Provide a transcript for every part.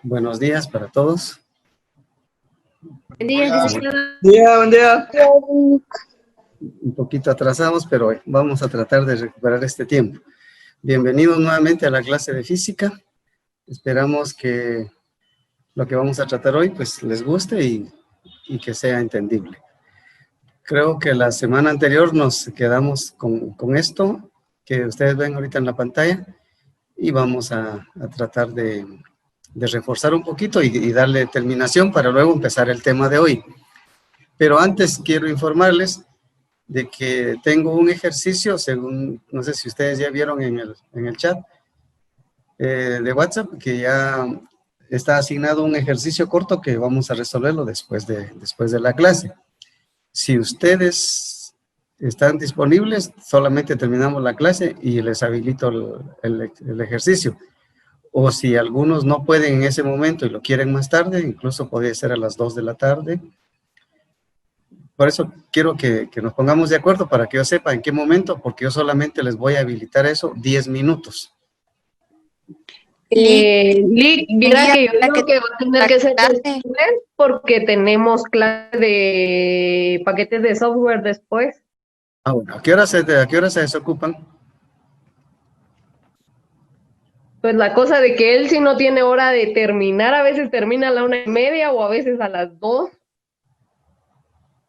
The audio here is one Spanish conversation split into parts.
Buenos días para todos. Buen día, licenciada. Buen día. Un poquito atrasados, pero vamos a tratar de recuperar este tiempo. Bienvenidos nuevamente a la clase de física. Esperamos que lo que vamos a tratar hoy pues les guste y que sea entendible. Creo que la semana anterior nos quedamos con esto que ustedes ven ahorita en la pantalla y vamos a tratar de reforzar un poquito y darle terminación para luego empezar el tema de hoy. Pero antes quiero informarles de que tengo un ejercicio, según, no sé si ustedes ya vieron en el chat de WhatsApp, que ya está asignado un ejercicio corto que vamos a resolverlo después de la clase. Si ustedes están disponibles, solamente terminamos la clase y les habilito el ejercicio. O si algunos no pueden en ese momento y lo quieren más tarde, incluso podría ser a las 2 de la tarde. Por eso quiero que nos pongamos de acuerdo para que yo sepa en qué momento, porque yo solamente les voy a habilitar eso 10 minutos. Mira que yo creo que va a tener que ser después porque tenemos clase de paquetes de software después. Ah, bueno, ¿a qué hora se desocupan? Pues la cosa de que él si no tiene hora de terminar, a veces termina a la 1:30 o a veces a las 2.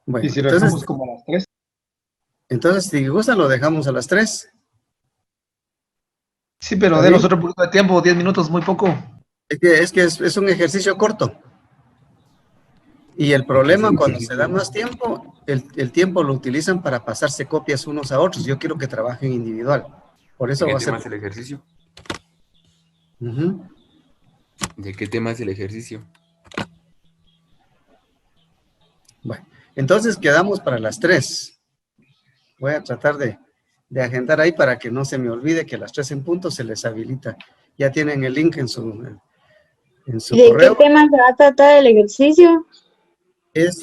Bueno, ¿Y si lo dejamos como a las 3? Entonces, si gustan, lo dejamos a las 3. Sí, pero de nosotros un poquito de tiempo, 10 minutos, muy poco. Es que es un ejercicio corto. Y el problema cuando se da más tiempo, el tiempo lo utilizan para pasarse copias unos a otros. Yo quiero que trabajen individual. Por eso va a ¿De qué ser... tema es el ejercicio? Uh-huh. ¿De qué tema es el ejercicio? Bueno, entonces quedamos para las 3. Voy a tratar de agendar ahí para que no se me olvide que a las 3 en punto se les habilita. Ya tienen el link en su correo. ¿De qué tema se va a tratar el ejercicio? Es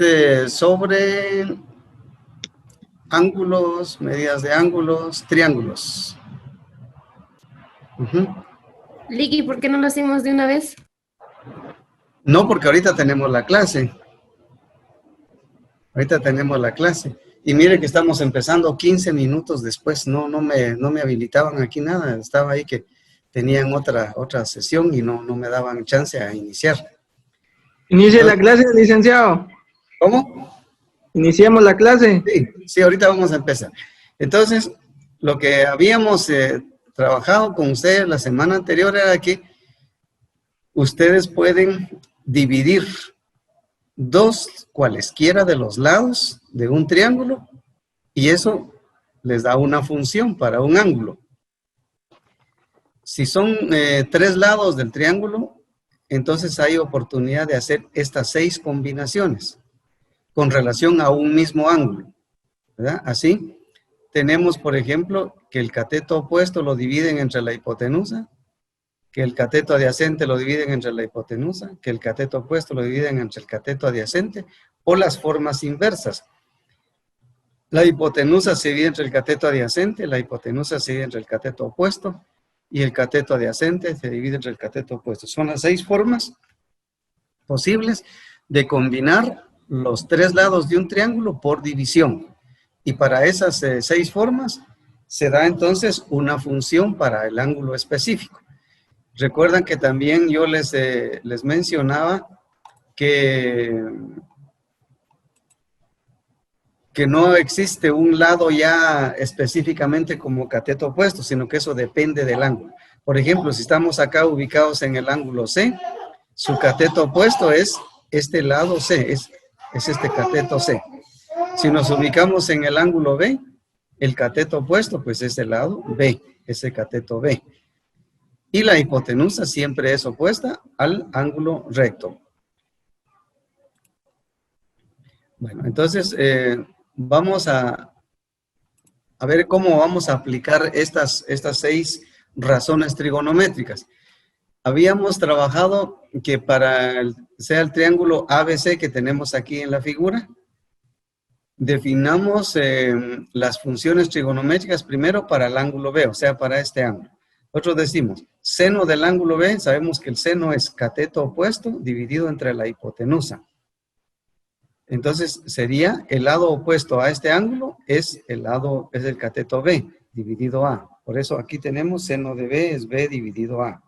sobre ángulos, medidas de ángulos, triángulos. Uh-huh. Liki, ¿por qué no lo hacemos de una vez? No, porque ahorita tenemos la clase. Y mire que estamos empezando 15 minutos después. No me habilitaban aquí nada. Estaba ahí que tenían otra sesión y no me daban chance a iniciar. Inicie la clase, licenciado. ¿Cómo? Iniciemos la clase. Sí, ahorita vamos a empezar. Entonces, lo que habíamos trabajado con ustedes la semana anterior era que ustedes pueden dividir cualesquiera de los lados de un triángulo y eso les da una función para un ángulo. Si son 3 lados del triángulo, entonces hay oportunidad de hacer estas 6 combinaciones con relación a un mismo ángulo, ¿verdad? Así, tenemos, por ejemplo, que el cateto opuesto lo dividen entre la hipotenusa, que el cateto adyacente lo dividen entre la hipotenusa, que el cateto opuesto lo dividen entre el cateto adyacente, o las formas inversas. La hipotenusa se divide entre el cateto adyacente, la hipotenusa se divide entre el cateto opuesto, y el cateto adyacente se divide entre el cateto opuesto. Son las 6 formas posibles de combinar los 3 lados de un triángulo por división. Y para esas 6 formas se da entonces una función para el ángulo específico. Recuerdan que también yo les mencionaba que no existe un lado ya específicamente como cateto opuesto, sino que eso depende del ángulo. Por ejemplo, si estamos acá ubicados en el ángulo C, su cateto opuesto es este lado C, es este cateto C. Si nos ubicamos en el ángulo B, el cateto opuesto pues es el lado B, ese cateto B. Y la hipotenusa siempre es opuesta al ángulo recto. Bueno, entonces vamos a ver cómo vamos a aplicar estas 6 razones trigonométricas. Habíamos trabajado que para sea el triángulo ABC que tenemos aquí en la figura, definamos las funciones trigonométricas primero para el ángulo B, o sea, para este ángulo. Nosotros decimos seno del ángulo B, sabemos que el seno es cateto opuesto dividido entre la hipotenusa. Entonces sería el lado opuesto a este ángulo es el cateto B dividido A. Por eso aquí tenemos seno de B es B dividido A.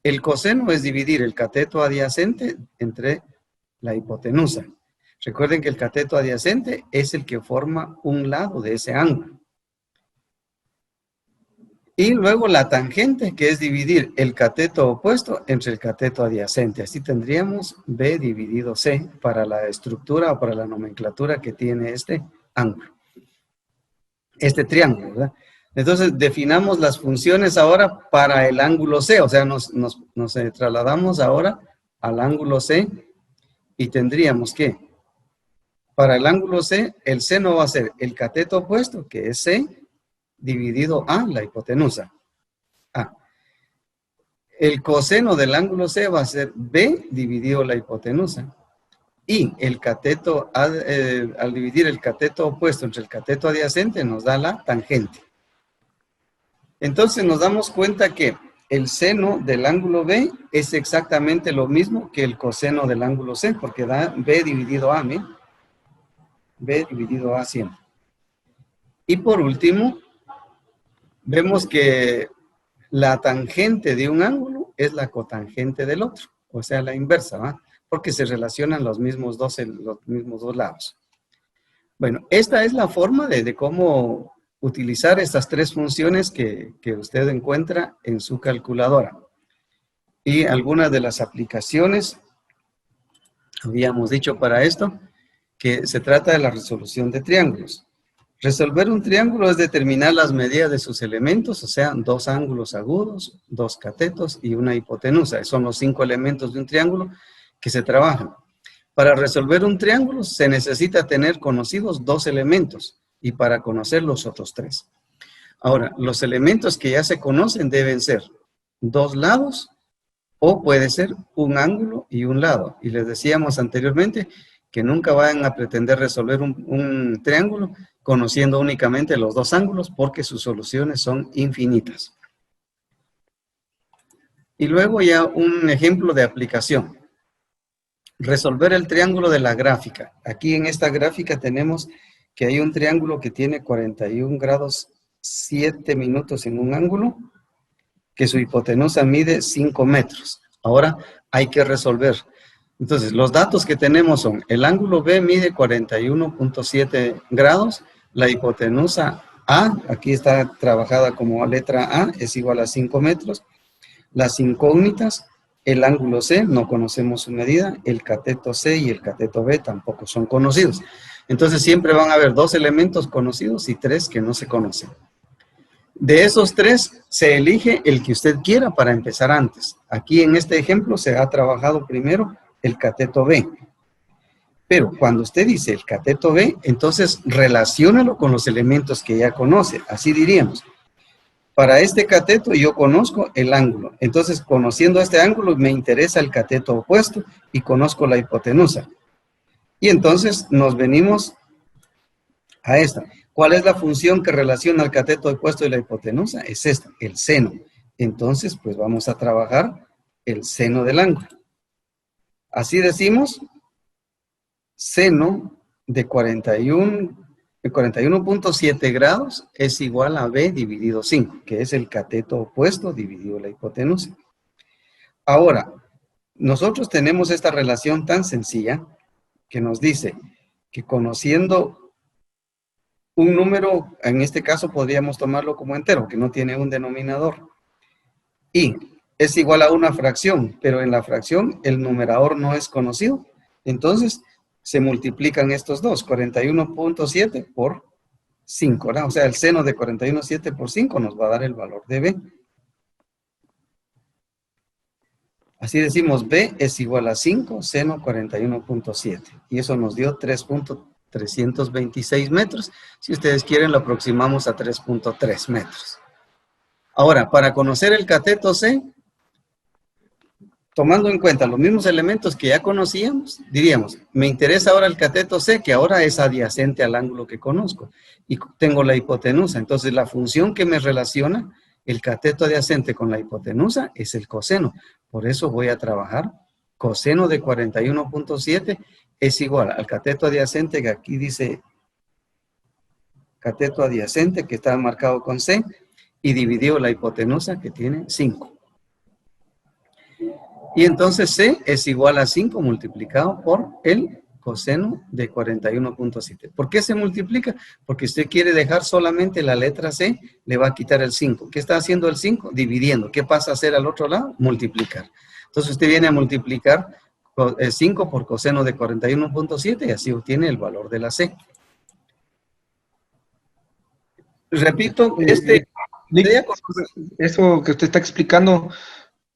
El coseno es dividir el cateto adyacente entre la hipotenusa. Recuerden que el cateto adyacente es el que forma un lado de ese ángulo. Y luego la tangente, que es dividir el cateto opuesto entre el cateto adyacente. Así tendríamos B dividido C para la estructura o para la nomenclatura que tiene este ángulo. Este triángulo, ¿verdad? Entonces, definamos las funciones ahora para el ángulo C. O sea, nos trasladamos ahora al ángulo C y tendríamos que, para el ángulo C, el seno va a ser el cateto opuesto, que es C, dividido A, la hipotenusa. A. El coseno del ángulo C va a ser B dividido la hipotenusa. Y el cateto, al dividir el cateto opuesto entre el cateto adyacente, nos da la tangente. Entonces nos damos cuenta que el seno del ángulo B es exactamente lo mismo que el coseno del ángulo C, porque da B dividido A, ¿sí? B dividido A siempre. Y por último, vemos que la tangente de un ángulo es la cotangente del otro, o sea, la inversa, ¿va? Porque se relacionan los mismos dos lados. Bueno, esta es la forma de cómo utilizar estas tres funciones que usted encuentra en su calculadora. Y algunas de las aplicaciones, habíamos dicho para esto, que se trata de la resolución de triángulos. Resolver un triángulo es determinar las medidas de sus elementos, o sea, dos ángulos agudos, dos catetos y una hipotenusa. Esos son los 5 elementos de un triángulo que se trabajan. Para resolver un triángulo se necesita tener conocidos 2 elementos y para conocer los otros 3. Ahora, los elementos que ya se conocen deben ser 2 lados o puede ser un ángulo y un lado. Y les decíamos anteriormente que nunca vayan a pretender resolver un triángulo conociendo únicamente los 2 ángulos porque sus soluciones son infinitas. Y luego ya un ejemplo de aplicación. Resolver el triángulo de la gráfica. Aquí en esta gráfica tenemos que hay un triángulo que tiene 41 grados 7 minutos en un ángulo, que su hipotenusa mide 5 metros. Ahora hay que resolver. Entonces, los datos que tenemos son, el ángulo B mide 41.7 grados, la hipotenusa A, aquí está trabajada como letra A, es igual a 5 metros. Las incógnitas, el ángulo C, no conocemos su medida, el cateto C y el cateto B tampoco son conocidos. Entonces, siempre van a haber 2 elementos conocidos y 3 que no se conocen. De esos 3, se elige el que usted quiera para empezar antes. Aquí en este ejemplo se ha trabajado primero el cateto B. Pero cuando usted dice el cateto B, entonces relaciónalo con los elementos que ya conoce. Así diríamos. Para este cateto yo conozco el ángulo. Entonces, conociendo este ángulo, me interesa el cateto opuesto y conozco la hipotenusa. Y entonces nos venimos a esta. ¿Cuál es la función que relaciona el cateto opuesto y la hipotenusa? Es esta, el seno. Entonces, pues vamos a trabajar el seno del ángulo. Así decimos, seno de 41.7 grados es igual a B dividido 5, que es el cateto opuesto dividido la hipotenusa. Ahora, nosotros tenemos esta relación tan sencilla que nos dice que conociendo un número, en este caso podríamos tomarlo como entero, que no tiene un denominador, y es igual a una fracción, pero en la fracción el numerador no es conocido, entonces se multiplican estos dos, 41.7 por 5, ¿verdad? O sea, el seno de 41.7 por 5 nos va a dar el valor de B. Así decimos, B es igual a 5, seno 41.7. Y eso nos dio 3.326 metros. Si ustedes quieren, lo aproximamos a 3.3 metros. Ahora, para conocer el cateto C, tomando en cuenta los mismos elementos que ya conocíamos, diríamos, me interesa ahora el cateto C, que ahora es adyacente al ángulo que conozco. Y tengo la hipotenusa. Entonces, la función que me relaciona El cateto adyacente con la hipotenusa es el coseno. Por eso voy a trabajar coseno de 41.7 es igual al cateto adyacente, que aquí dice cateto adyacente, que está marcado con C, y dividido la hipotenusa, que tiene 5. Y entonces C es igual a 5 multiplicado por el coseno de 41.7. ¿Por qué se multiplica? Porque usted quiere dejar solamente la letra C, le va a quitar el 5. ¿Qué está haciendo el 5? Dividiendo. ¿Qué pasa a hacer al otro lado? Multiplicar. Entonces usted viene a multiplicar 5 por coseno de 41.7 y así obtiene el valor de la C. Repito, eso que usted está explicando,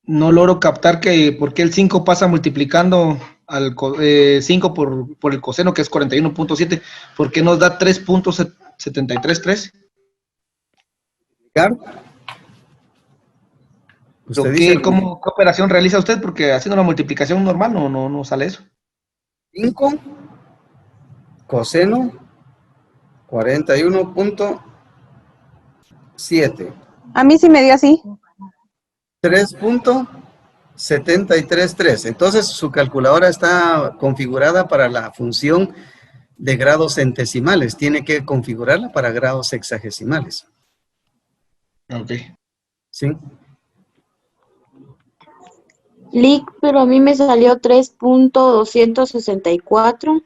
no logro captar que por qué el 5 pasa multiplicando al 5 por el coseno, que es 41.7, ¿por qué nos da 3.733? ¿Qué operación realiza usted? Porque haciendo la multiplicación normal no sale eso. 5 coseno 41.7. A mí sí me dio así. 3.733. Entonces su calculadora está configurada para la función de grados centesimales. Tiene que configurarla para grados sexagesimales. Ok. ¿Sí? Lic, pero a mí me salió 3.264.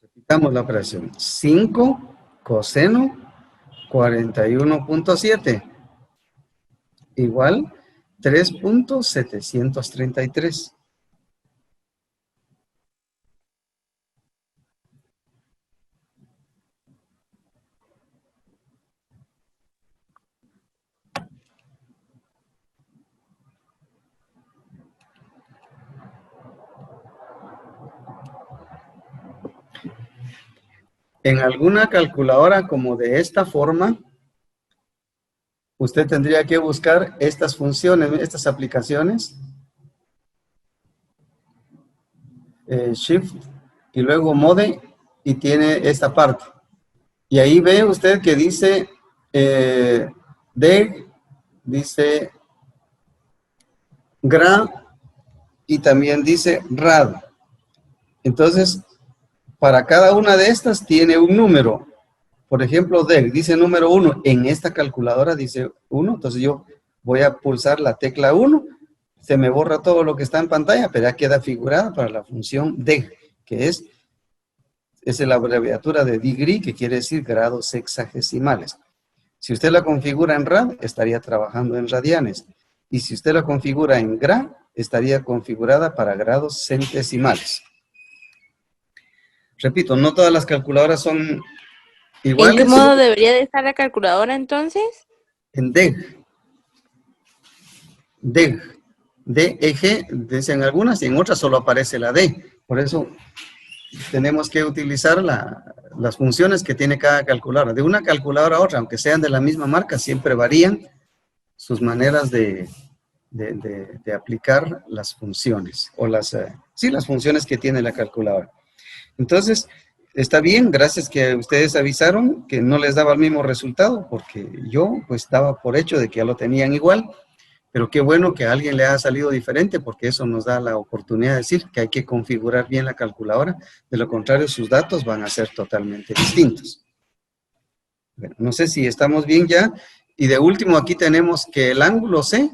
Repitamos la operación. 5 coseno 41.7 igual 3.733. En alguna calculadora como de esta forma, usted tendría que buscar estas funciones, estas aplicaciones. Shift y luego Mode y tiene esta parte. Y ahí ve usted que dice DEG, dice GRA y también dice RAD. Entonces, para cada una de estas tiene un número. Por ejemplo, DEG dice número 1. En esta calculadora dice 1. Entonces yo voy a pulsar la tecla 1. Se me borra todo lo que está en pantalla, pero ya queda figurada para la función DEG, que es la abreviatura de degree, que quiere decir grados sexagesimales. Si usted la configura en rad, estaría trabajando en radianes. Y si usted la configura en gra, estaría configurada para grados centesimales. Repito, no todas las calculadoras son iguales. ¿En qué modo debería de estar la calculadora entonces? En DEG. DEG. DEG, dicen algunas, y en otras solo aparece la D. Por eso tenemos que utilizar las funciones que tiene cada calculadora. De una calculadora a otra, aunque sean de la misma marca, siempre varían sus maneras de aplicar las funciones, o las funciones que tiene la calculadora. Entonces, está bien, gracias que ustedes avisaron que no les daba el mismo resultado, porque yo pues daba por hecho de que ya lo tenían igual, pero qué bueno que a alguien le ha salido diferente, porque eso nos da la oportunidad de decir que hay que configurar bien la calculadora, de lo contrario sus datos van a ser totalmente distintos. Bueno, no sé si estamos bien ya, y de último aquí tenemos que el ángulo C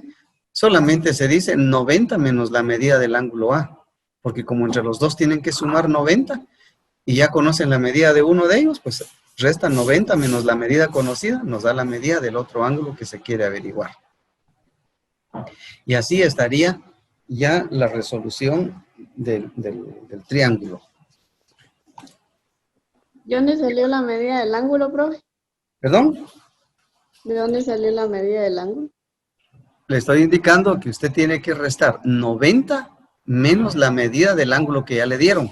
solamente se dice 90 menos la medida del ángulo A, porque como entre los dos tienen que sumar 90, y ya conocen la medida de uno de ellos, pues resta 90 menos la medida conocida, nos da la medida del otro ángulo que se quiere averiguar. Y así estaría ya la resolución del triángulo. ¿De dónde salió la medida del ángulo, profe? ¿Perdón? ¿De dónde salió la medida del ángulo? Le estoy indicando que usted tiene que restar 90 menos la medida del ángulo que ya le dieron.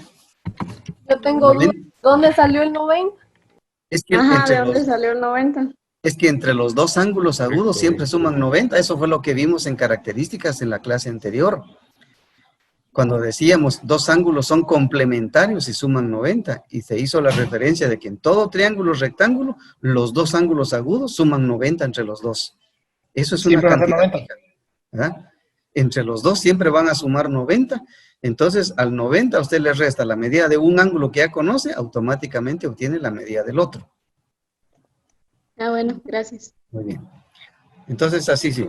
Yo tengo duda. ¿Dónde salió el 90? Es que ¿de dónde salió el 90? Es que entre los dos ángulos agudos siempre suman 90. Eso fue lo que vimos en características en la clase anterior. Cuando decíamos dos ángulos son complementarios y suman 90, y se hizo la referencia de que en todo triángulo rectángulo, los dos ángulos agudos suman 90 entre los dos. Eso es una Siempre va a ser cantidad 90. fija, ¿verdad? Entre los dos siempre van a sumar 90, entonces al 90 usted le resta la medida de un ángulo que ya conoce, automáticamente obtiene la medida del otro. Ah, bueno, gracias. Muy bien. Entonces así sí.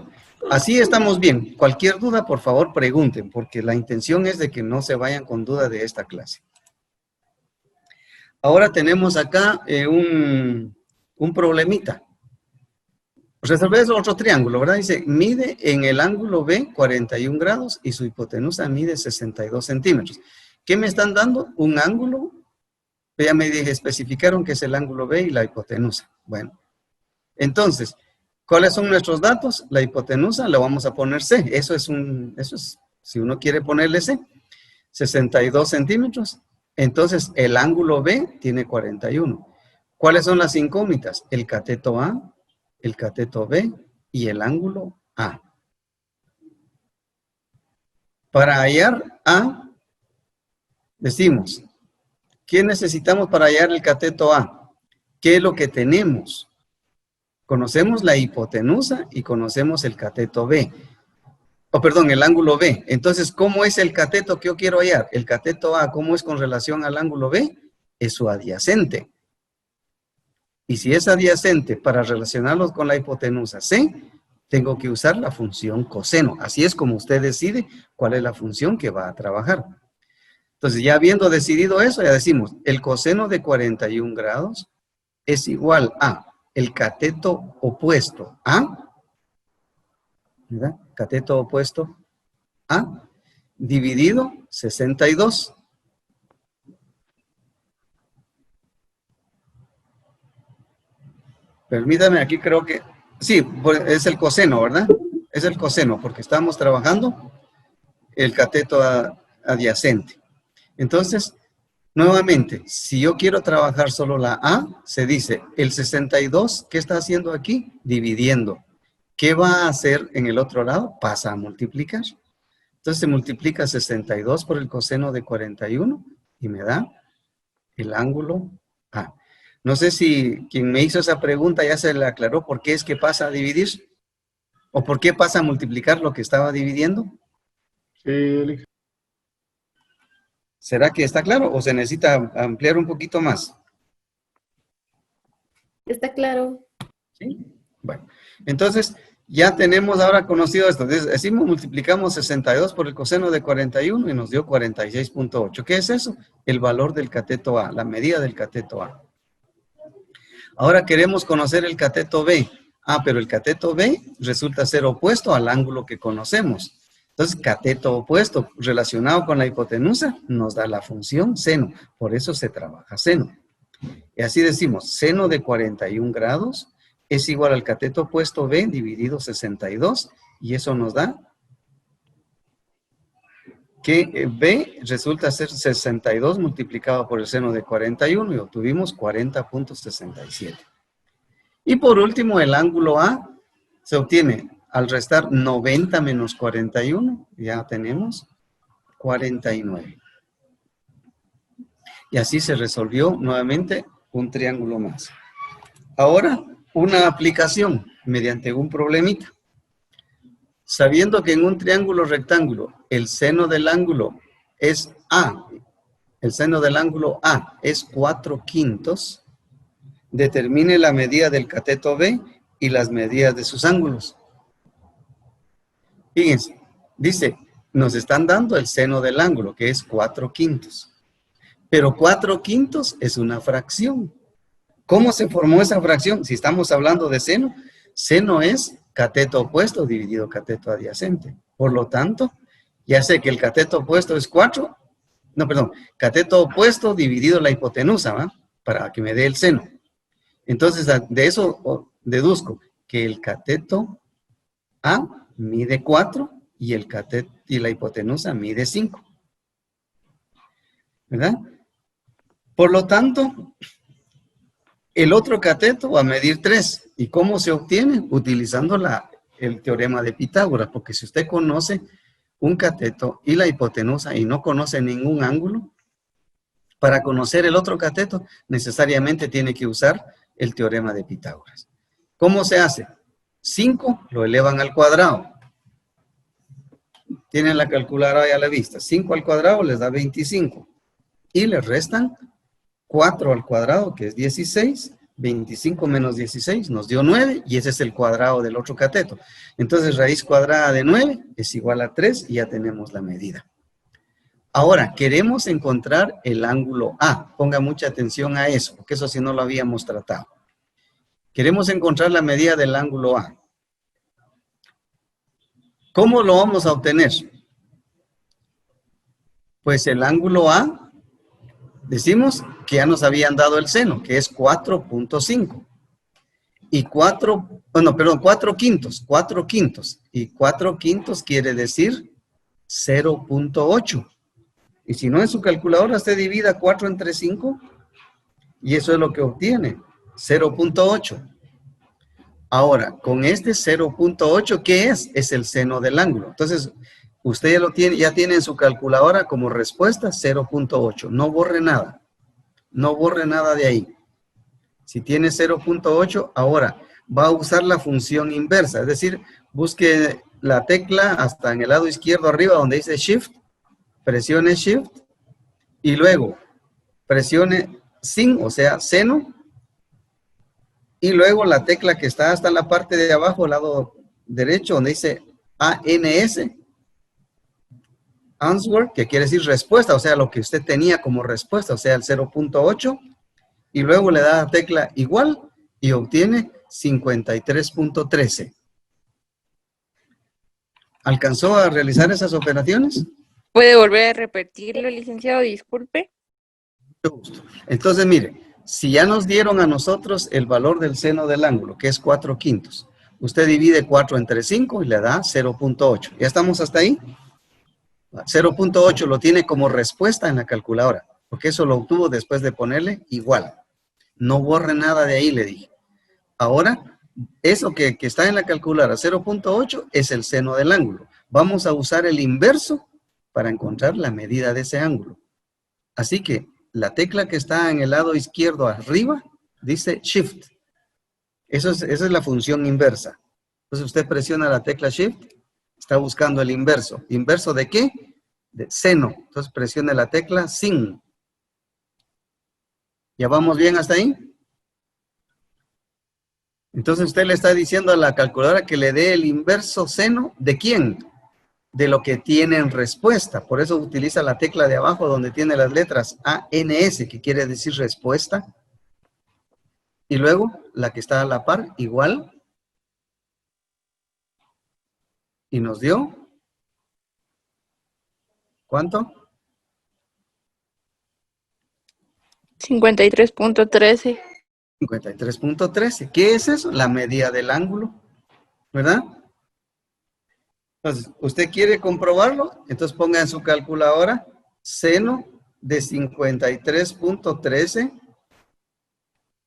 Así estamos bien. Cualquier duda, por favor, pregunten, porque la intención es de que no se vayan con duda de esta clase. Ahora tenemos acá un problemita. Resolver otro triángulo, ¿verdad? Dice, mide en el ángulo B 41 grados y su hipotenusa mide 62 centímetros. ¿Qué me están dando? Un ángulo. Ya me especificaron que es el ángulo B y la hipotenusa. Bueno, entonces, ¿cuáles son nuestros datos? La hipotenusa la vamos a poner C. Eso es, si uno quiere ponerle C, 62 centímetros. Entonces, el ángulo B tiene 41. ¿Cuáles son las incógnitas? El cateto A, el cateto B y el ángulo A. Para hallar A, decimos, ¿qué necesitamos para hallar el cateto A? ¿Qué es lo que tenemos? Conocemos la hipotenusa y conocemos el cateto B. El ángulo B. Entonces, ¿cómo es el cateto que yo quiero hallar? El cateto A, ¿cómo es con relación al ángulo B? Es su adyacente. Y si es adyacente, para relacionarlos con la hipotenusa C, tengo que usar la función coseno. Así es como usted decide cuál es la función que va a trabajar. Entonces, ya habiendo decidido eso, ya decimos, el coseno de 41 grados es igual a el cateto opuesto A, ¿verdad? Cateto opuesto A, dividido 62. Permítame, aquí creo que, sí, es el coseno, ¿verdad? Es el coseno, porque estamos trabajando el cateto adyacente. Entonces, nuevamente, si yo quiero trabajar solo la A, se dice, el 62, ¿qué está haciendo aquí? Dividiendo. ¿Qué va a hacer en el otro lado? Pasa a multiplicar. Entonces se multiplica 62 por el coseno de 41 y me da el ángulo A. No sé si quien me hizo esa pregunta ya se le aclaró por qué es que pasa a dividir o por qué pasa a multiplicar lo que estaba dividiendo. Sí. ¿Será que está claro o se necesita ampliar un poquito más? Está claro. ¿Sí? Bueno, entonces ya tenemos ahora conocido esto. Decimos, multiplicamos 62 por el coseno de 41 y nos dio 46.8. ¿Qué es eso? El valor del cateto A, la medida del cateto A. Ahora queremos conocer el cateto B. Ah, pero el cateto B resulta ser opuesto al ángulo que conocemos. Entonces, cateto opuesto relacionado con la hipotenusa nos da la función seno. Por eso se trabaja seno. Y así decimos, seno de 41 grados es igual al cateto opuesto B dividido 62. Y eso nos da que B resulta ser 62 multiplicado por el seno de 41 y obtuvimos 40.67. Y por último, el ángulo A se obtiene al restar 90 menos 41, ya tenemos 49. Y así se resolvió nuevamente un triángulo más. Ahora, una aplicación mediante un problemita. Sabiendo que en un triángulo rectángulo el seno del ángulo es A, el seno del ángulo A es 4/5, determine la medida del cateto B y las medidas de sus ángulos. Fíjense, dice, nos están dando el seno del ángulo, que es 4/5. Pero 4/5 es una fracción. ¿Cómo se formó esa fracción? Si estamos hablando de seno, seno es cateto opuesto dividido cateto adyacente. Por lo tanto, ya sé que el cateto opuesto es 4. No, perdón. Cateto opuesto dividido la hipotenusa, ¿va? Para que me dé el seno. Entonces, de eso deduzco que el cateto A mide 4 y la hipotenusa mide 5. ¿Verdad? Por lo tanto, el otro cateto va a medir 3. ¿Y cómo se obtiene? Utilizando el teorema de Pitágoras, porque si usted conoce un cateto y la hipotenusa y no conoce ningún ángulo, para conocer el otro cateto necesariamente tiene que usar el teorema de Pitágoras. ¿Cómo se hace? 5 lo elevan al cuadrado. Tienen la calculadora ahí a la vista. 5 al cuadrado les da 25. Y les restan 4 al cuadrado, que es 16. 25 menos 16 nos dio 9, y ese es el cuadrado del otro cateto. Entonces, raíz cuadrada de 9 es igual a 3, y ya tenemos la medida. Ahora, queremos encontrar el ángulo A. Ponga mucha atención a eso, porque eso sí no lo habíamos tratado. Queremos encontrar la medida del ángulo A. ¿Cómo lo vamos a obtener? Pues el ángulo A, decimos que ya nos habían dado el seno, que es 4.5. Y 4 quintos. 4 quintos. Y 4 quintos quiere decir 0.8. Y si no en su calculadora, usted divida 4 entre 5 y eso es lo que obtiene, 0.8. Ahora, con este 0.8, ¿qué es? Es el seno del ángulo. Entonces, usted ya tiene en su calculadora como respuesta 0.8. No borre nada. No borre nada de ahí. Si tiene 0.8, ahora va a usar la función inversa. Es decir, busque la tecla hasta en el lado izquierdo arriba donde dice Shift. Presione Shift y luego presione sin, o sea, seno, y luego la tecla que está hasta en la parte de abajo, al lado derecho, donde dice ANS, Answer, que quiere decir respuesta, o sea, lo que usted tenía como respuesta, o sea, el 0.8, y luego le da la tecla igual y obtiene 53.13. ¿Alcanzó a realizar esas operaciones? ¿Puede volver a repetirlo, licenciado? Disculpe. Mucho gusto. Entonces, mire, si ya nos dieron a nosotros el valor del seno del ángulo, que es 4 quintos, usted divide 4 entre 5 y le da 0.8. ¿Ya estamos hasta ahí? 0.8 lo tiene como respuesta en la calculadora, porque eso lo obtuvo después de ponerle igual. No borre nada de ahí, le dije. Ahora, eso que está en la calculadora, 0.8, es el seno del ángulo. Vamos a usar el inverso para encontrar la medida de ese ángulo. Así que la tecla que está en el lado izquierdo arriba dice Shift. Esa es la función inversa. Entonces usted presiona la tecla Shift, está buscando el inverso. ¿Inverso de qué? De seno. Entonces presione la tecla Sin. ¿Ya vamos bien hasta ahí? Entonces usted le está diciendo a la calculadora que le dé el inverso seno ¿de quién? De lo que tiene en respuesta. Por eso utiliza la tecla de abajo donde tiene las letras ANS, que quiere decir respuesta. Y luego la que está a la par, igual. Y nos dio, ¿cuánto? 53.13. 53.13. ¿Qué es eso? La medida del ángulo, ¿verdad? Entonces, ¿usted quiere comprobarlo? Entonces ponga en su calculadora seno de 53.13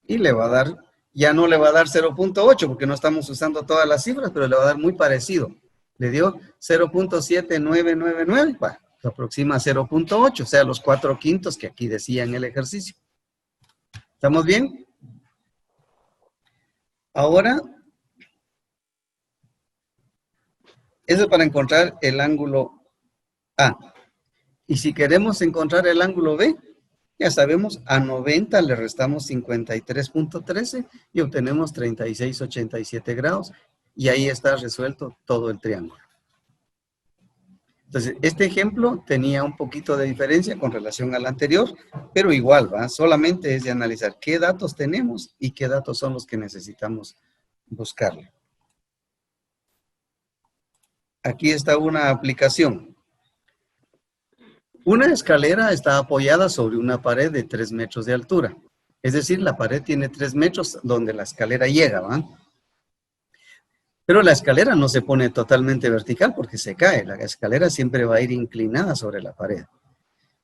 y le va a dar, ya no le va a dar 0.8 porque no estamos usando todas las cifras, pero le va a dar muy parecido. Le dio 0.7999, bueno, se aproxima a 0.8, o sea, los 4 quintos que aquí decía en el ejercicio. ¿Estamos bien? Ahora, eso es para encontrar el ángulo A. Y si queremos encontrar el ángulo B, ya sabemos, a 90 le restamos 53.13 y obtenemos 36,87 grados. Y ahí está resuelto todo el triángulo. Entonces, este ejemplo tenía un poquito de diferencia con relación al anterior, pero igual, ¿va? Solamente es de analizar qué datos tenemos y qué datos son los que necesitamos buscarle. Aquí está una aplicación. Una escalera está apoyada sobre una pared de 3 metros de altura. Es decir, la pared tiene 3 metros donde la escalera llega, ¿va? Pero la escalera no se pone totalmente vertical porque se cae. La escalera siempre va a ir inclinada sobre la pared.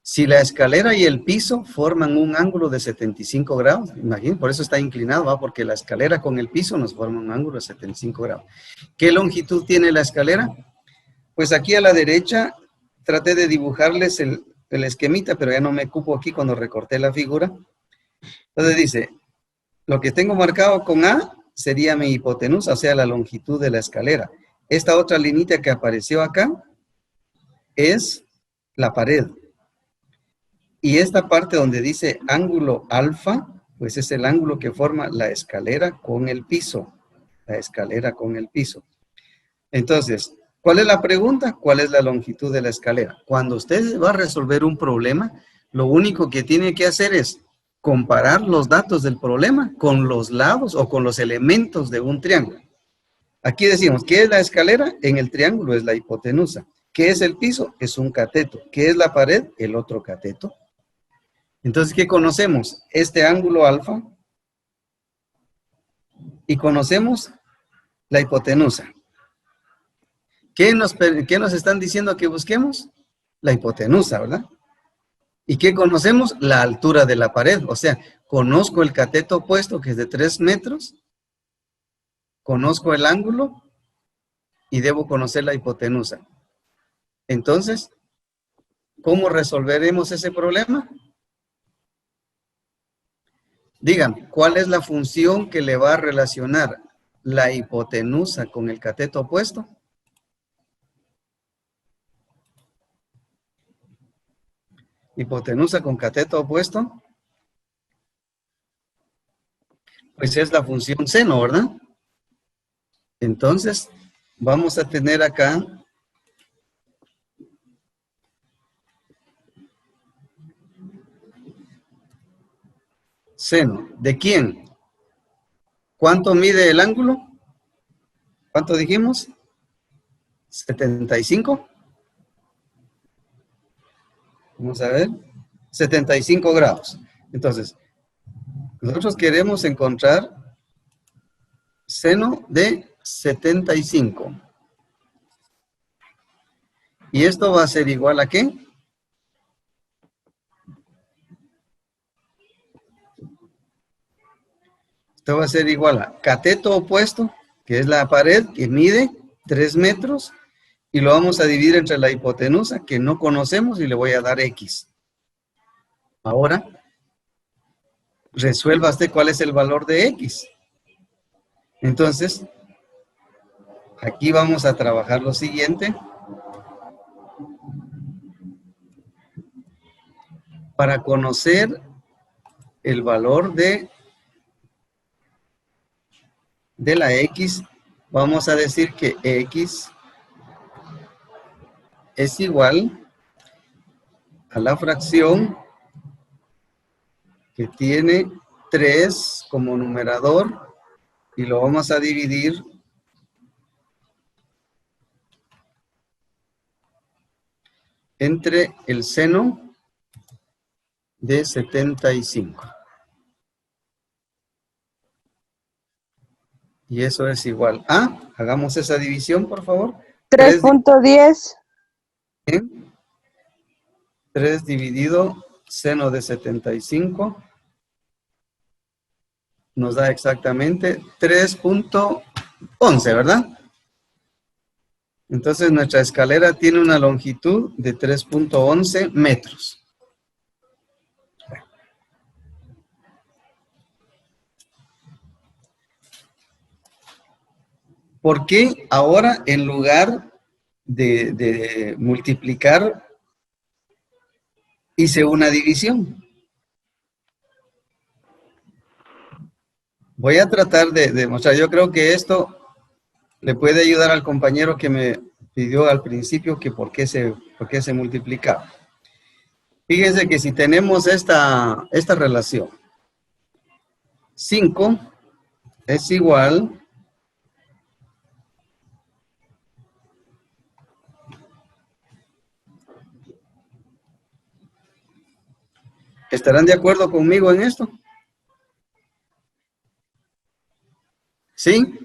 Si la escalera y el piso forman un ángulo de 75 grados, imagínense, por eso está inclinado, ¿va? Porque la escalera con el piso nos forma un ángulo de 75 grados. ¿Qué longitud tiene la escalera? pues aquí a la derecha traté de dibujarles el esquemita, pero ya no me cupo aquí cuando recorté la figura. Entonces dice, lo que tengo marcado con A sería mi hipotenusa, o sea, la longitud de la escalera. Esta otra linita que apareció acá es la pared. Y esta parte donde dice ángulo alfa, pues es el ángulo que forma la escalera con el piso. La escalera con el piso. Entonces, ¿cuál es la pregunta? ¿Cuál es la longitud de la escalera? Cuando usted va a resolver un problema, lo único que tiene que hacer es comparar los datos del problema con los lados o con los elementos de un triángulo. Aquí decimos, ¿qué es la escalera? En el triángulo es la hipotenusa. ¿Qué es el piso? Es un cateto. ¿Qué es la pared? El otro cateto. Entonces, ¿qué conocemos? Este ángulo alfa y conocemos la hipotenusa. ¿Qué nos están diciendo que busquemos? La hipotenusa, ¿verdad? ¿Y qué conocemos? La altura de la pared. O sea, conozco el cateto opuesto que es de 3 metros, conozco el ángulo y debo conocer la hipotenusa. Entonces, ¿cómo resolveremos ese problema? Digan, ¿cuál es la función que le va a relacionar la hipotenusa con el cateto opuesto? Hipotenusa con cateto opuesto. Pues es la función seno, ¿verdad? Entonces, vamos a tener acá seno. ¿De quién? ¿Cuánto mide el ángulo? ¿Cuánto dijimos? 75. Vamos a ver. 75 grados. Entonces, nosotros queremos encontrar seno de 75. ¿Y esto va a ser igual a qué? Esto va a ser igual a cateto opuesto, que es la pared que mide 3 metros, y lo vamos a dividir entre la hipotenusa, que no conocemos, y le voy a dar X. Ahora, resuelva usted cuál es el valor de X. Entonces, aquí vamos a trabajar lo siguiente. Para conocer el valor de la X, vamos a decir que X es igual a la fracción que tiene 3 como numerador y lo vamos a dividir entre el seno de 75. Y eso es igual a, hagamos esa división, por favor. 3.10. 3 dividido seno de 75 nos da exactamente 3.11, ¿verdad? Entonces nuestra escalera tiene una longitud de 3.11 metros. ¿Por qué ahora en lugar de multiplicar hice una división? Voy a tratar de demostrar. Yo creo que esto le puede ayudar al compañero que me pidió al principio que por qué se multiplicaba. Fíjense que si tenemos esta relación, 5 es igual ¿estarán de acuerdo conmigo en esto? ¿Sí?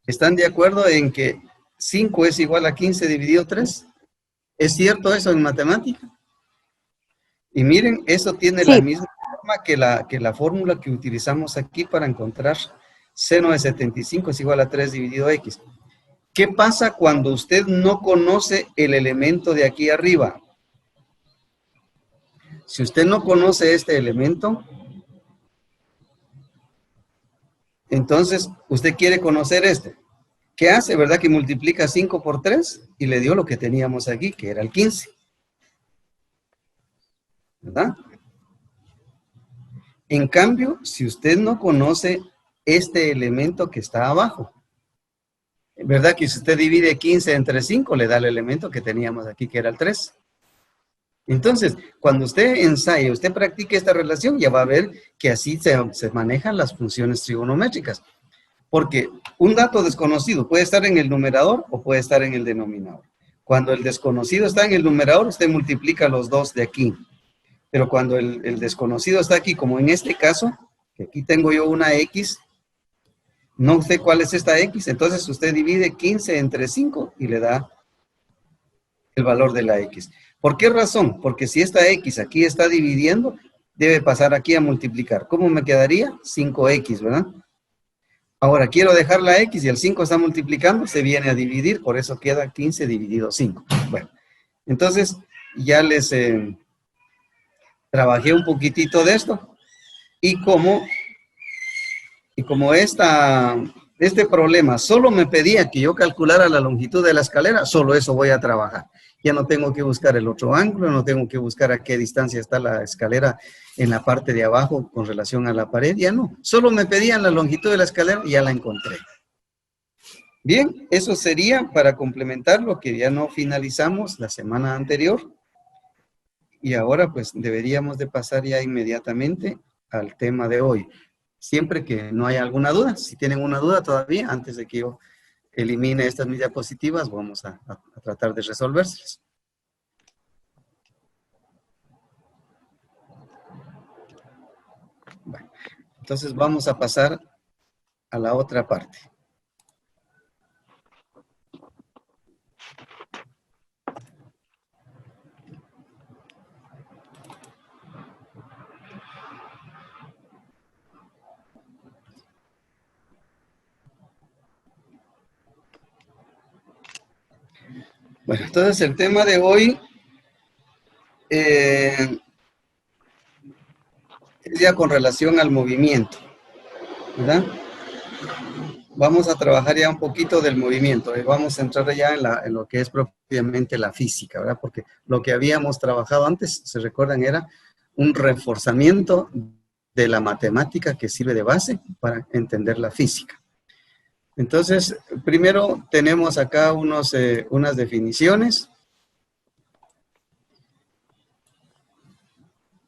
¿Están de acuerdo en que 5 es igual a 15 dividido 3? ¿Es cierto eso en matemática? Y miren, eso tiene la misma forma que la fórmula que utilizamos aquí para encontrar seno de 75 es igual a 3 dividido X. ¿Qué pasa cuando usted no conoce el elemento de aquí arriba? Si usted no conoce este elemento, entonces usted quiere conocer este. ¿Qué hace? ¿Verdad? Que multiplica 5 por 3 y le dio lo que teníamos aquí, que era el 15. ¿Verdad? En cambio, si usted no conoce este elemento que está abajo, ¿verdad? Que si usted divide 15 entre 5, le da el elemento que teníamos aquí, que era el 3. Entonces, cuando usted ensaye, usted practique esta relación, ya va a ver que así se manejan las funciones trigonométricas. Porque un dato desconocido puede estar en el numerador o puede estar en el denominador. Cuando el desconocido está en el numerador, usted multiplica los dos de aquí. Pero cuando el desconocido está aquí, como en este caso, que aquí tengo yo una X, no sé cuál es esta X, entonces usted divide 15 entre 5 y le da el valor de la X. ¿Por qué razón? Porque si esta X aquí está dividiendo, debe pasar aquí a multiplicar. ¿Cómo me quedaría? 5X, ¿verdad? Ahora quiero dejar la X y el 5 está multiplicando, se viene a dividir, por eso queda 15 dividido 5. Bueno, entonces ya les trabajé un poquitito de esto. Y como este problema solo me pedía que yo calculara la longitud de la escalera, solo eso voy a trabajar. Ya no tengo que buscar el otro ángulo, no tengo que buscar a qué distancia está la escalera en la parte de abajo con relación a la pared, ya no. Solo me pedían la longitud de la escalera y ya la encontré. Bien, eso sería para complementar lo que ya no finalizamos la semana anterior. Y ahora pues deberíamos de pasar ya inmediatamente al tema de hoy. Siempre que no haya alguna duda, si tienen una duda todavía, antes de que yo elimine estas mis diapositivas, vamos a tratar de resolvérselas. Bueno, entonces vamos a pasar a la otra parte. Bueno, entonces el tema de hoy es ya con relación al movimiento, ¿verdad? Vamos a trabajar ya un poquito del movimiento, vamos a entrar ya en lo que es propiamente la física, ¿verdad? Porque lo que habíamos trabajado antes, se recuerdan, era un reforzamiento de la matemática que sirve de base para entender la física. Entonces, primero tenemos acá unas definiciones.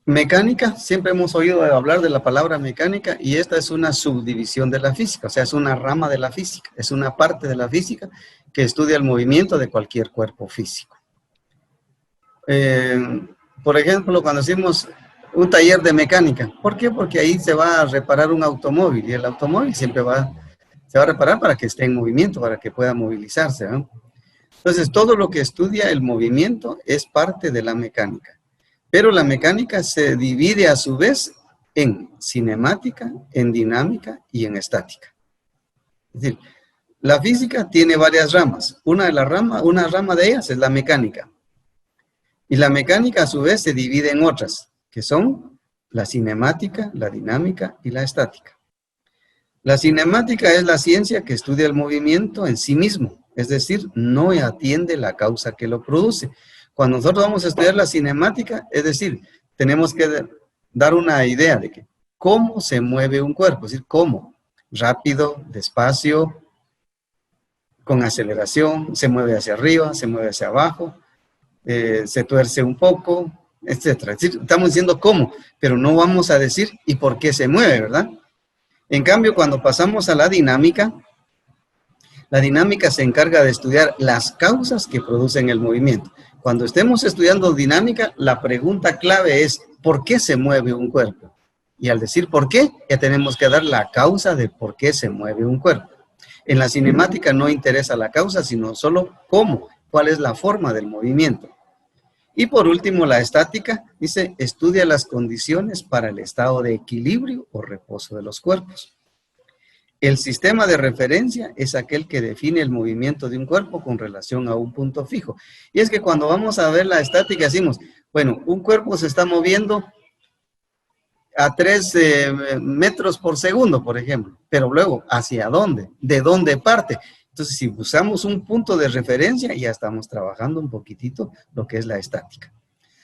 Mecánica, siempre hemos oído hablar de la palabra mecánica y esta es una subdivisión de la física, o sea, es una rama de la física, es una parte de la física que estudia el movimiento de cualquier cuerpo físico. Por ejemplo, cuando hacemos un taller de mecánica, ¿por qué? Porque ahí se va a reparar un automóvil y el automóvil siempre se va a reparar para que esté en movimiento, para que pueda movilizarse, ¿no? Entonces, todo lo que estudia el movimiento es parte de la mecánica. Pero la mecánica se divide a su vez en cinemática, en dinámica y en estática. Es decir, la física tiene varias ramas. Una rama de ellas es la mecánica. Y la mecánica a su vez se divide en otras, que son la cinemática, la dinámica y la estática. La cinemática es la ciencia que estudia el movimiento en sí mismo, es decir, no atiende la causa que lo produce. Cuando nosotros vamos a estudiar la cinemática, es decir, tenemos que dar una idea de que cómo se mueve un cuerpo, es decir, cómo, rápido, despacio, con aceleración, se mueve hacia arriba, se mueve hacia abajo, se tuerce un poco, etc. Es decir, estamos diciendo cómo, pero no vamos a decir y por qué se mueve, ¿verdad? En cambio, cuando pasamos a la dinámica se encarga de estudiar las causas que producen el movimiento. Cuando estemos estudiando dinámica, la pregunta clave es ¿por qué se mueve un cuerpo? Y al decir por qué, ya tenemos que dar la causa de por qué se mueve un cuerpo. En la cinemática no interesa la causa, sino solo cómo, cuál es la forma del movimiento. Y por último, la estática dice, estudia las condiciones para el estado de equilibrio o reposo de los cuerpos. El sistema de referencia es aquel que define el movimiento de un cuerpo con relación a un punto fijo. Y es que cuando vamos a ver la estática decimos, bueno, un cuerpo se está moviendo a 3 metros por segundo, por ejemplo. Pero luego, ¿hacia dónde? ¿De dónde parte? Entonces, si usamos un punto de referencia, ya estamos trabajando un poquitito lo que es la estática.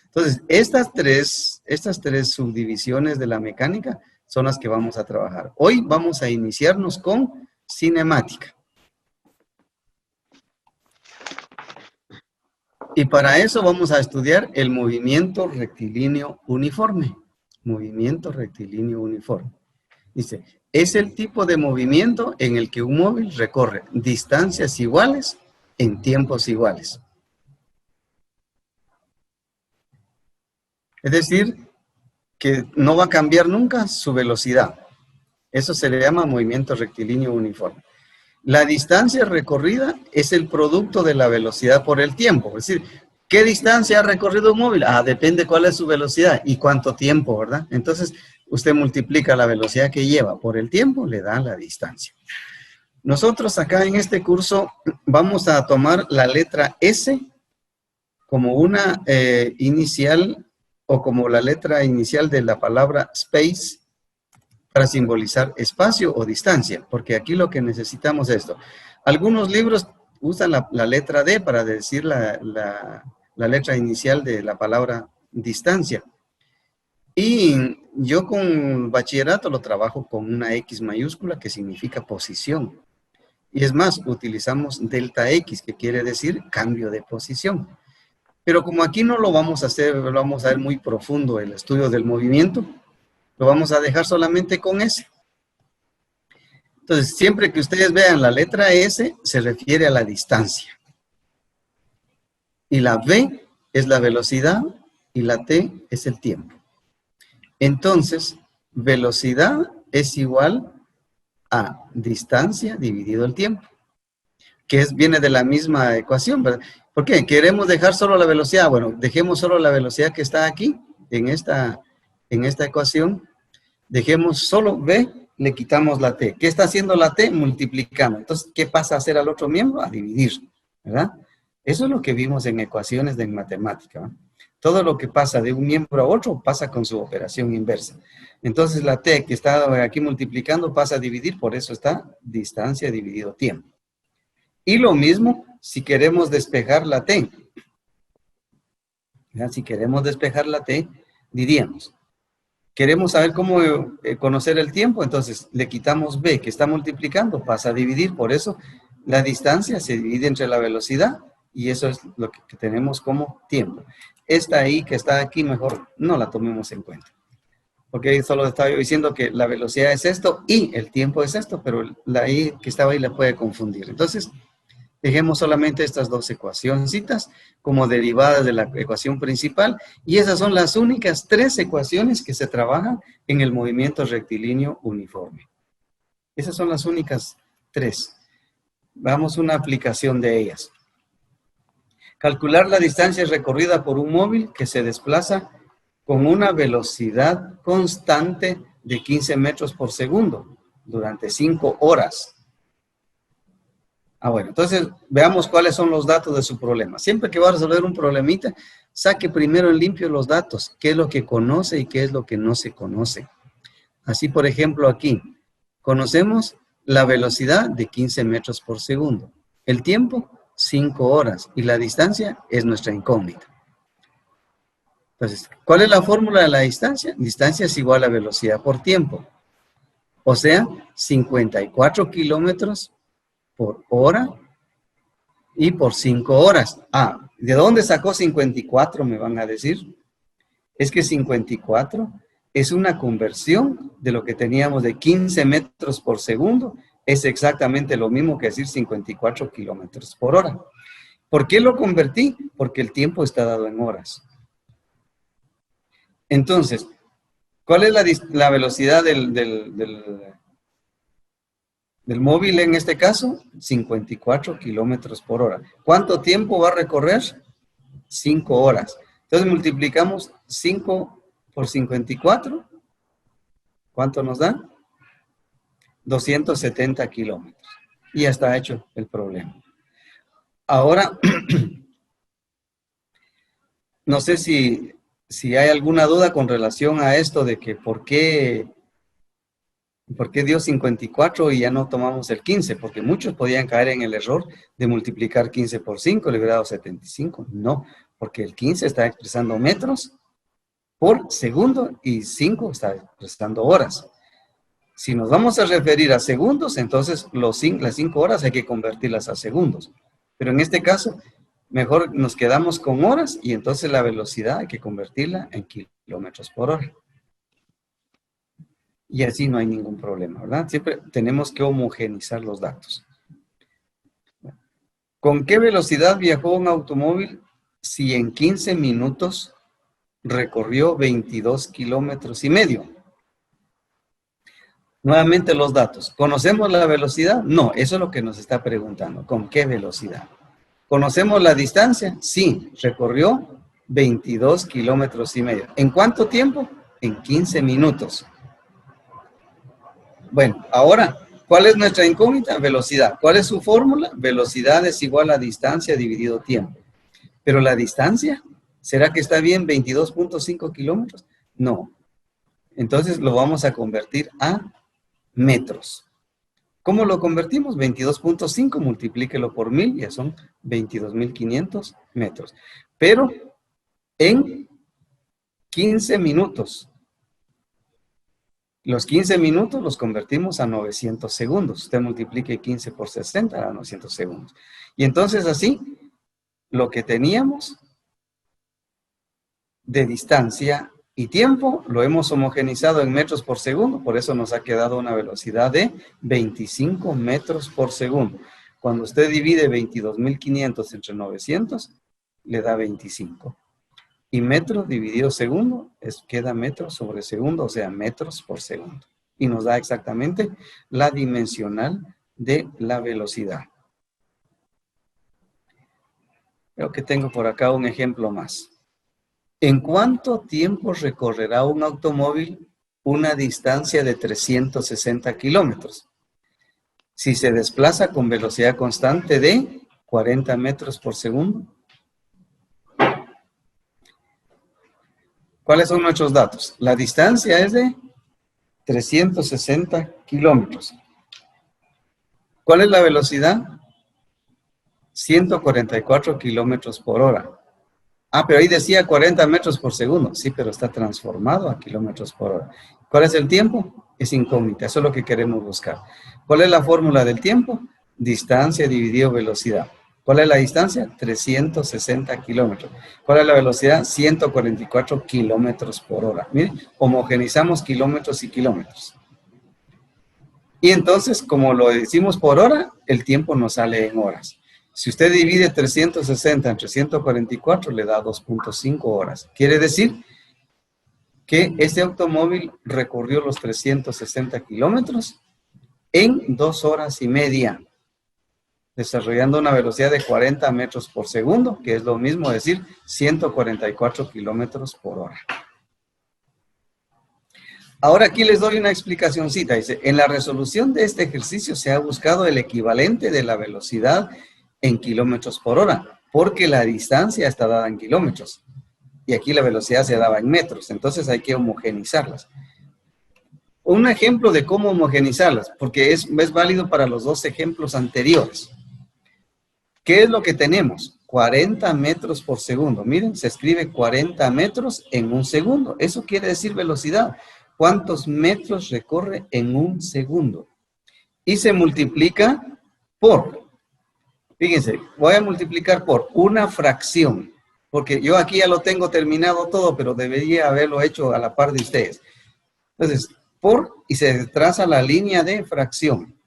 Entonces, estas tres subdivisiones de la mecánica son las que vamos a trabajar. Hoy vamos a iniciarnos con cinemática. Y para eso vamos a estudiar el movimiento rectilíneo uniforme. Movimiento rectilíneo uniforme. Dice, es el tipo de movimiento en el que un móvil recorre distancias iguales en tiempos iguales. Es decir, que no va a cambiar nunca su velocidad. Eso se le llama movimiento rectilíneo uniforme. La distancia recorrida es el producto de la velocidad por el tiempo. Es decir, ¿qué distancia ha recorrido un móvil? Depende cuál es su velocidad y cuánto tiempo, ¿verdad? Entonces, usted multiplica la velocidad que lleva por el tiempo, le da la distancia. Nosotros acá en este curso vamos a tomar la letra S como una inicial o como la letra inicial de la palabra space para simbolizar espacio o distancia, porque aquí lo que necesitamos es esto. Algunos libros usan la letra D para decir la letra inicial de la palabra distancia. Y yo con bachillerato lo trabajo con una X mayúscula que significa posición. Y es más, utilizamos delta X, que quiere decir cambio de posición. Pero como aquí no lo vamos a hacer, lo vamos a ver muy profundo el estudio del movimiento, lo vamos a dejar solamente con S. Entonces, siempre que ustedes vean la letra S, se refiere a la distancia. Y la V es la velocidad y la T es el tiempo. Entonces, velocidad es igual a distancia dividido el tiempo, que viene de la misma ecuación, ¿verdad? ¿Por qué? ¿Queremos dejar solo la velocidad? Bueno, dejemos solo la velocidad que está aquí, en esta ecuación. Dejemos solo V, le quitamos la T. ¿Qué está haciendo la T? Multiplicando. Entonces, ¿qué pasa a hacer al otro miembro? A dividir, ¿verdad? Eso es lo que vimos en ecuaciones de matemática, ¿verdad? Todo lo que pasa de un miembro a otro pasa con su operación inversa. Entonces, la T que está aquí multiplicando pasa a dividir, por eso está distancia dividido tiempo. Y lo mismo si queremos despejar la T. ¿Verdad? Si queremos despejar la T, diríamos. Queremos saber cómo conocer el tiempo, entonces le quitamos B, que está multiplicando, pasa a dividir, por eso la distancia se divide entre la velocidad y eso es lo que tenemos como tiempo. Esta I que está aquí, mejor no la tomemos en cuenta. Porque solo estaba yo diciendo que la velocidad es esto y el tiempo es esto, pero la I que estaba ahí la puede confundir. Entonces, dejemos solamente estas dos ecuacioncitas como derivadas de la ecuación principal y esas son las únicas 3 ecuaciones que se trabajan en el movimiento rectilíneo uniforme. Esas son las únicas 3. Vamos a una aplicación de ellas. Calcular la distancia recorrida por un móvil que se desplaza con una velocidad constante de 15 metros por segundo durante 5 horas. Bueno, entonces veamos cuáles son los datos de su problema. Siempre que va a resolver un problemita, saque primero en limpio los datos, qué es lo que conoce y qué es lo que no se conoce. Así, por ejemplo, aquí, conocemos la velocidad de 15 metros por segundo. El tiempo, 5 horas. Y la distancia es nuestra incógnita. Entonces, ¿cuál es la fórmula de la distancia? Distancia es igual a velocidad por tiempo. O sea, 54 kilómetros por hora y por 5 horas. ¿De dónde sacó 54? Me van a decir. Es que 54 es una conversión de lo que teníamos de 15 metros por segundo. Es exactamente lo mismo que decir 54 kilómetros por hora. ¿Por qué lo convertí? Porque el tiempo está dado en horas. Entonces, ¿cuál es la velocidad del móvil en este caso? 54 kilómetros por hora. ¿Cuánto tiempo va a recorrer? 5 horas. Entonces multiplicamos 5 por 54. ¿Cuánto nos da? 270 kilómetros. Y ya está hecho el problema. Ahora, no sé si hay alguna duda con relación a esto de que ¿por qué dio 54 y ya no tomamos el 15? Porque muchos podían caer en el error de multiplicar 15 por 5, le hubiera dado 75. No, porque el 15 está expresando metros por segundo y 5 está expresando horas. Si nos vamos a referir a segundos, entonces las 5 horas hay que convertirlas a segundos. Pero en este caso, mejor nos quedamos con horas y entonces la velocidad hay que convertirla en kilómetros por hora. Y así no hay ningún problema, ¿verdad? Siempre tenemos que homogeneizar los datos. ¿Con qué velocidad viajó un automóvil si en 15 minutos recorrió 22 kilómetros y medio? Nuevamente los datos. ¿Conocemos la velocidad? No, eso es lo que nos está preguntando. ¿Con qué velocidad? ¿Conocemos la distancia? Sí, recorrió 22 kilómetros y medio. ¿En cuánto tiempo? En 15 minutos. Bueno, ahora, ¿cuál es nuestra incógnita? Velocidad. ¿Cuál es su fórmula? Velocidad es igual a distancia dividido tiempo. Pero la distancia, ¿será que está bien 22.5 kilómetros? No. Entonces lo vamos a convertir a metros. ¿Cómo lo convertimos? 22.5, multiplíquelo por 1000, ya son 22.500 metros. Pero en 15 minutos. Los 15 minutos los convertimos a 900 segundos. Usted multiplique 15 por 60 a 900 segundos. Y entonces así, lo que teníamos de distancia y tiempo lo hemos homogenizado en metros por segundo. Por eso nos ha quedado una velocidad de 25 metros por segundo. Cuando usted divide 22.500 entre 900, le da 25. Y metro dividido segundo, queda metro sobre segundo, o sea, metros por segundo. Y nos da exactamente la dimensional de la velocidad. Creo que tengo por acá un ejemplo más. ¿En cuánto tiempo recorrerá un automóvil una distancia de 360 kilómetros? Si se desplaza con velocidad constante de 40 metros por segundo. ¿Cuáles son nuestros datos? La distancia es de 360 kilómetros. ¿Cuál es la velocidad? 144 kilómetros por hora. Ah, pero ahí decía 40 metros por segundo. Sí, pero está transformado a kilómetros por hora. ¿Cuál es el tiempo? Es incógnita. Eso es lo que queremos buscar. ¿Cuál es la fórmula del tiempo? Distancia dividido velocidad. ¿Cuál es la distancia? 360 kilómetros. ¿Cuál es la velocidad? 144 kilómetros por hora. Miren, homogenizamos kilómetros y kilómetros. Y entonces, como lo decimos por hora, el tiempo nos sale en horas. Si usted divide 360 entre 144, le da 2.5 horas. Quiere decir que este automóvil recorrió los 360 kilómetros en 2 horas y media, desarrollando una velocidad de 40 metros por segundo, que es lo mismo decir 144 kilómetros por hora. Ahora aquí les doy una explicacióncita. Dice, en la resolución de este ejercicio se ha buscado el equivalente de la velocidad en kilómetros por hora, porque la distancia está dada en kilómetros. Y aquí la velocidad se daba en metros, entonces hay que homogenizarlas. Un ejemplo de cómo homogenizarlas, porque es válido para los dos ejemplos anteriores. ¿Qué es lo que tenemos? 40 metros por segundo. Miren, se escribe 40 metros en un segundo. Eso quiere decir velocidad. ¿Cuántos metros recorre en un segundo? Y se multiplica por, fíjense, voy a multiplicar por una fracción. Porque yo aquí ya lo tengo terminado todo, pero debería haberlo hecho a la par de ustedes. Entonces, por, y se traza la línea de fracción.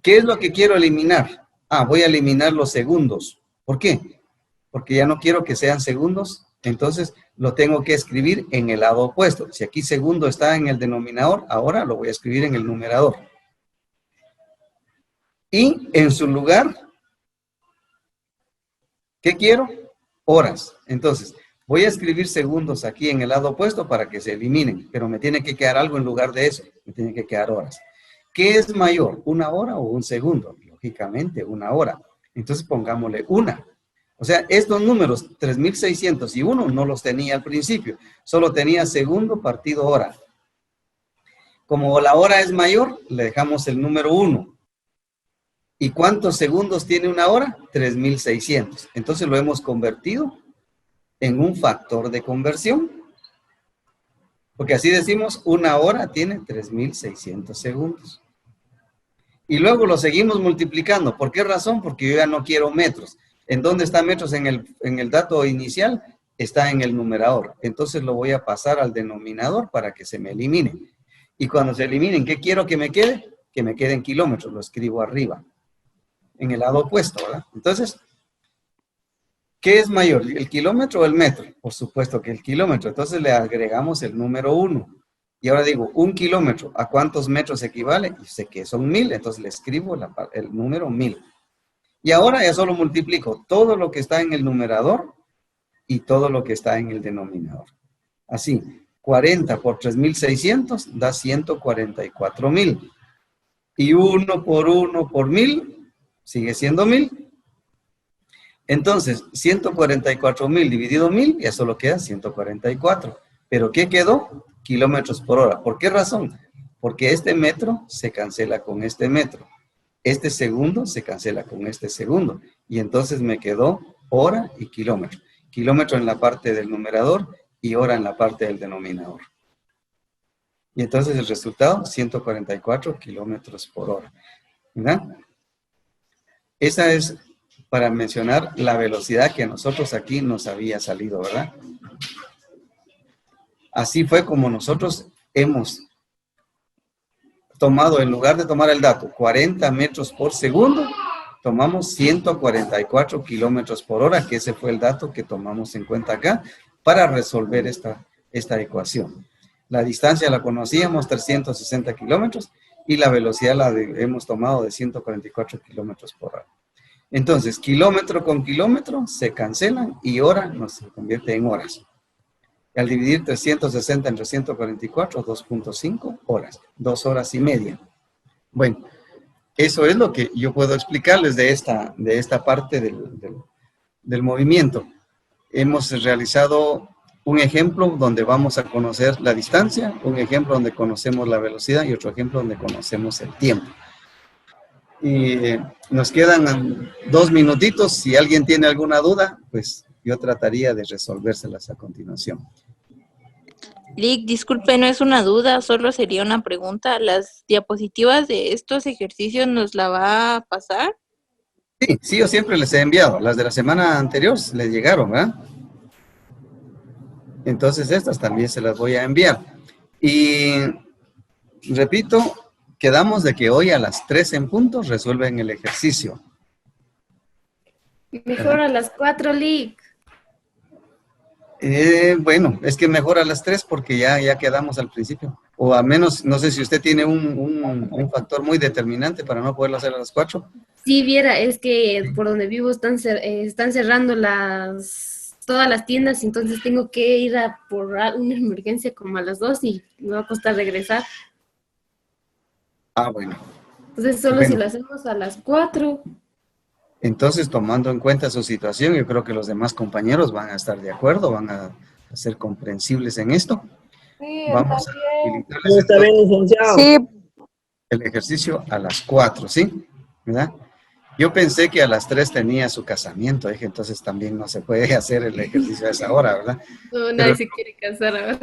¿Qué es lo que quiero eliminar? Ah, voy a eliminar los segundos. ¿Por qué? Porque ya no quiero que sean segundos, entonces lo tengo que escribir en el lado opuesto. Si aquí segundo está en el denominador, ahora lo voy a escribir en el numerador. Y en su lugar, ¿qué quiero? Horas. Entonces, voy a escribir segundos aquí en el lado opuesto para que se eliminen, pero me tiene que quedar algo en lugar de eso, me tiene que quedar horas. ¿Qué es mayor, una hora o un segundo? Lógicamente, una hora. Entonces pongámosle una. O sea, estos números, 3601, no los tenía al principio. Solo tenía segundo partido hora. Como la hora es mayor, le dejamos el número 1. ¿Y cuántos segundos tiene una hora? 3600. Entonces lo hemos convertido en un factor de conversión. Porque así decimos, una hora tiene 3600 segundos. Y luego lo seguimos multiplicando. ¿Por qué razón? Porque yo ya no quiero metros. ¿En dónde está metros en el dato inicial? Está en el numerador. Entonces lo voy a pasar al denominador para que se me elimine. Y cuando se eliminen, ¿qué quiero que me quede? Que me quede en kilómetros. Lo escribo arriba. En el lado opuesto, ¿verdad? Entonces, ¿qué es mayor? ¿El kilómetro o el metro? Por supuesto que el kilómetro. Entonces le agregamos el número 1. Y ahora digo, un kilómetro, ¿a cuántos metros equivale? Y sé que son 1000, entonces le escribo el número 1000. Y ahora ya solo multiplico todo lo que está en el numerador y todo lo que está en el denominador. Así, 40 por 3600 da 144.000. Y 1 por 1000 sigue siendo 1000. Entonces, 144.000 dividido 1000, ya solo queda 144. ¿Pero qué quedó? Kilómetros por hora. ¿Por qué razón? Porque este metro se cancela con este metro. Este segundo se cancela con este segundo. Y entonces me quedó hora y kilómetro. Kilómetro en la parte del numerador y hora en la parte del denominador. Y entonces el resultado, 144 kilómetros por hora. ¿Verdad? Esa es para mencionar la velocidad que a nosotros aquí nos había salido, ¿verdad? Así fue como nosotros hemos tomado, en lugar de tomar el dato 40 metros por segundo, tomamos 144 kilómetros por hora, que ese fue el dato que tomamos en cuenta acá para resolver esta ecuación. La distancia la conocíamos, 360 kilómetros, y la velocidad la hemos tomado de 144 kilómetros por hora. Entonces, kilómetro con kilómetro se cancelan y hora nos convierte en horas. Al dividir 360 entre 144, 2.5 horas, 2 horas y media. Bueno, eso es lo que yo puedo explicarles de esta parte del movimiento. Hemos realizado un ejemplo donde vamos a conocer la distancia, un ejemplo donde conocemos la velocidad y otro ejemplo donde conocemos el tiempo. Y nos quedan 2 minutitos. Si alguien tiene alguna duda, pues yo trataría de resolvérselas a continuación. Lick, disculpe, no es una duda, solo sería una pregunta. ¿Las diapositivas de estos ejercicios nos la va a pasar? Sí, yo siempre les he enviado. Las de la semana anterior les llegaron, ¿verdad? Entonces estas también se las voy a enviar. Y repito, quedamos de que hoy a las 3 en punto resuelven el ejercicio. Mejor a las 4, Lick. Bueno, es que mejor a las 3 porque ya quedamos al principio. O al menos, no sé si usted tiene un factor muy determinante para no poderlo hacer a las 4. Sí, viera, es que por donde vivo están cerrando todas las tiendas, entonces tengo que ir por una emergencia como a las 2 y me va a costar regresar. Ah, bueno. Entonces solo Bueno. si lo hacemos a las 4. Entonces, tomando en cuenta su situación, yo creo que los demás compañeros van a estar de acuerdo, van a ser comprensibles en esto. Sí, Vamos está a bien. habilitarles Está bien, licenciado. Sí, el ejercicio a las 4, ¿sí? ¿Verdad? Yo pensé que a las 3 tenía su casamiento, dije, entonces también no se puede hacer el ejercicio a esa hora, ¿verdad? No, nadie se quiere casar ahora.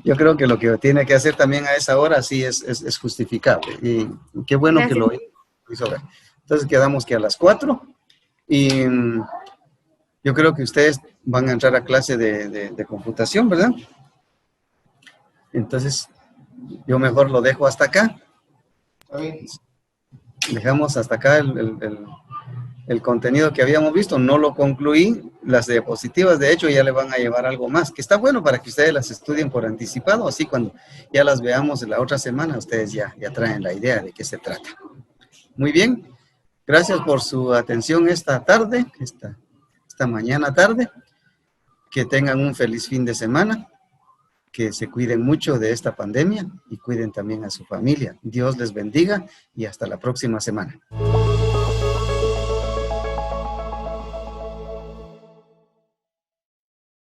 Yo creo que lo que tiene que hacer también a esa hora sí es justificable. Y qué bueno que lo hizo ver. Entonces quedamos que a las 4 y yo creo que ustedes van a entrar a clase de computación, ¿verdad? Entonces yo mejor lo dejo hasta acá. Dejamos hasta acá el contenido que habíamos visto, no lo concluí. Las diapositivas, de hecho, ya le van a llevar algo más, que está bueno para que ustedes las estudien por anticipado, así cuando ya las veamos la otra semana, ustedes ya traen la idea de qué se trata. Muy bien, gracias por su atención esta tarde, esta mañana tarde. Que tengan un feliz fin de semana que se cuiden mucho de esta pandemia y cuiden también a su familia. Dios les bendiga y hasta la próxima semana.